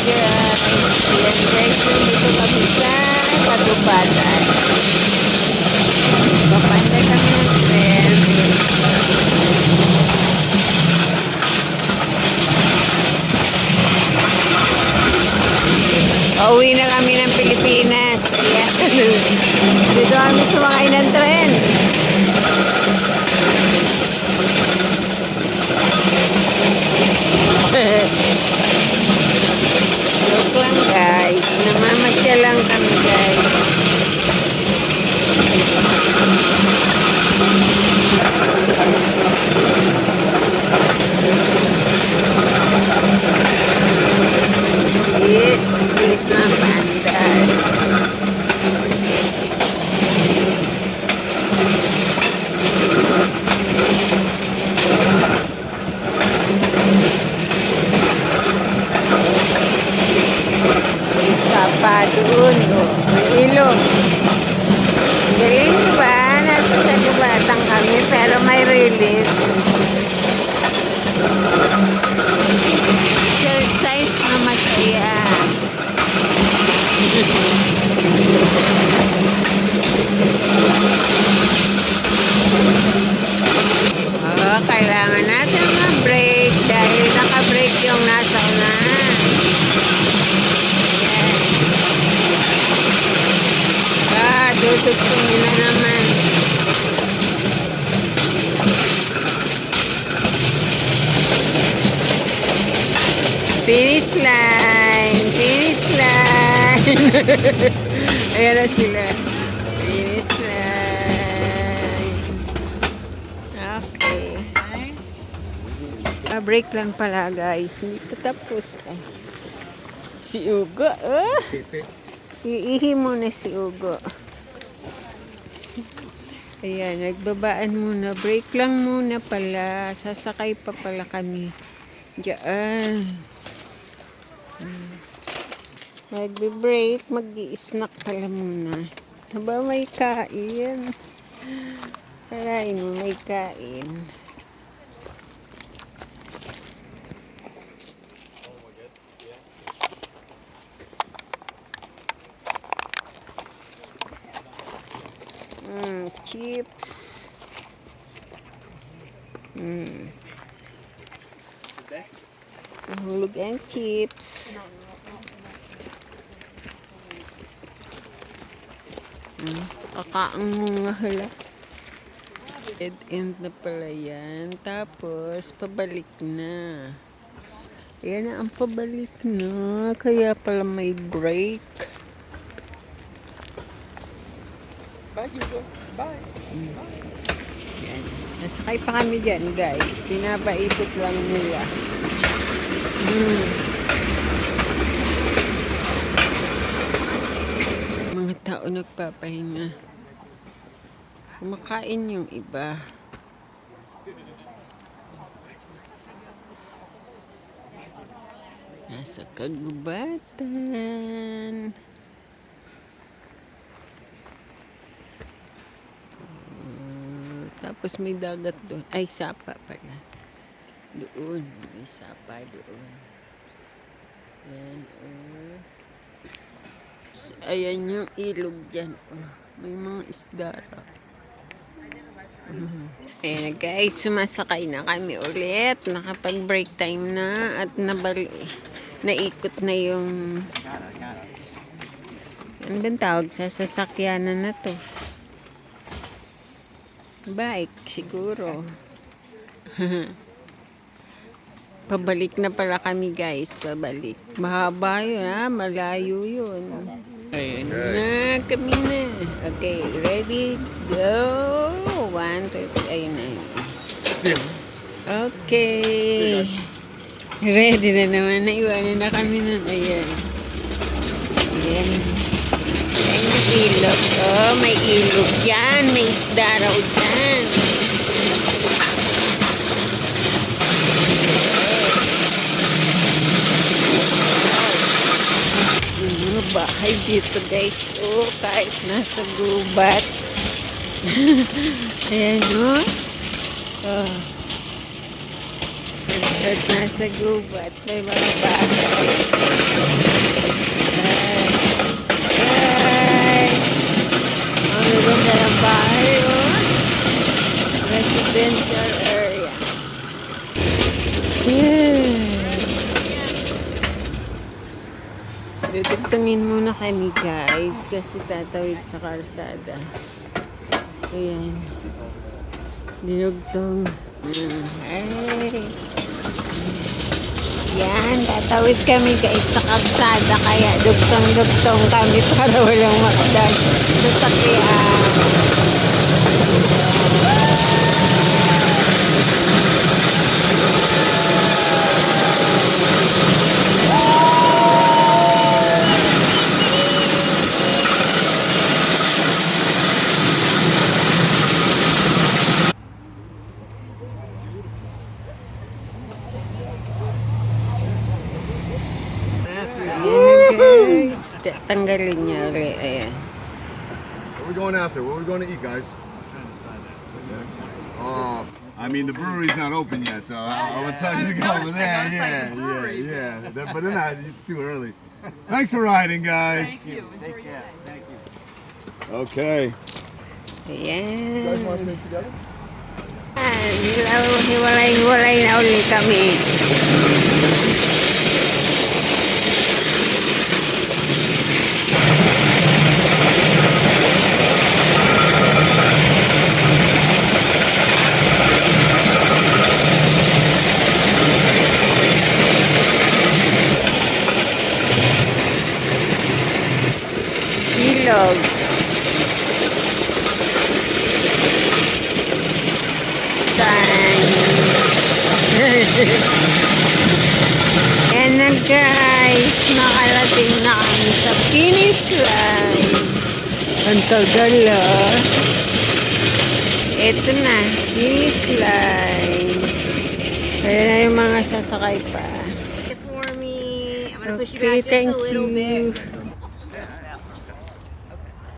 guys. Ayan guys, nandito kami sa Katubatan. Papantay kami ng tren. Pauwi na kami ng Pilipinas. Ayan. Dito kami sumakay ng tren. Joke lang guys. Namamasyal lang kami guys. Yes, bilis na pandal. Pa doon, may ilog. Galing diba? Nasa Katubatan kami, pero may release. Exercise na masaya. Kailangan natin mag-break dahil naka-break yung nasa unahan. Tutugtungin na naman. Finish line! Finish line! Ayan na sila. Finish line. Okay. Break lang pala guys. Hindi pa tapos. Si Ugo. Iihi muna si Ugo. Ayan, nagbabaan muna. Break lang muna pala. Sasakay pa pala kami. Diyan. Magbe-break. Mag-i-snack pala muna. Haba may kain. Parain mo may kain. Chips. Hulog ang chips. Kakaang mga hala. Dead end na pala yan. Tapos, pabalik na. Ayan na ang pabalik na. Kaya pala may break. Bye, Hugo. Bye. Yan. Nasakay pa kami dyan, guys. Pinapaikot lang nila. Mga tao nagpapahinga. Kumakain yung iba. Nasa Katubatan. Tapos may dagat doon. Ay, sapa pala. Doon. May sapa doon. Ayan, oh. Ayan yung ilog dyan. Oh. May mga isda. Ayan guys, sumasakay na kami ulit. Nakapag-break time na. At naikot na yung... Ano bang tawag sa sasakyanan na to? Bike, siguro. Pabalik na pala kami guys. Pabalik. Mahaba yun ha. Malayo yun. Ayun na. Kami na. Okay. Ready? Go. 1, 2, 3. Ayun na yun. Okay. Ready na naman. Naiwanan na kami nun. Ayan. Ayan. May ilog. Oh, may ilog yan. May isda raw dyan. Bahay dito guys. Oh, kahit nasa gubat. Ayan o. Oh. Kahit nasa gubat. May mga bata. Dudugtungin muna kami guys kasi tatawid sa kalsada. Ayan. Dinugtong. Ay. Yan, tatawid kami guys sa kalsada kaya dugtong-dugtong kami para walang makadaan sa sakyan. Guys, tanggalin niya ulit. Ayan. What are we going after? What are we going to eat, guys? Oh, I mean, the brewery's not open yet, so I would tell you to go over there. Yeah. But then it's too early. Thanks for riding, guys. Thank you. Enjoy your day. Thank you. Okay. Ayan. You guys want to stay together? Hiwalay na uli kami. Ilog. Ayan na guys, nakalating na kami sa finish line. Ang tagal Ito na, finish line. Ayan na yung mga sasakay pa. For me, I'm gonna push you Okay, back just thank a little you. bit.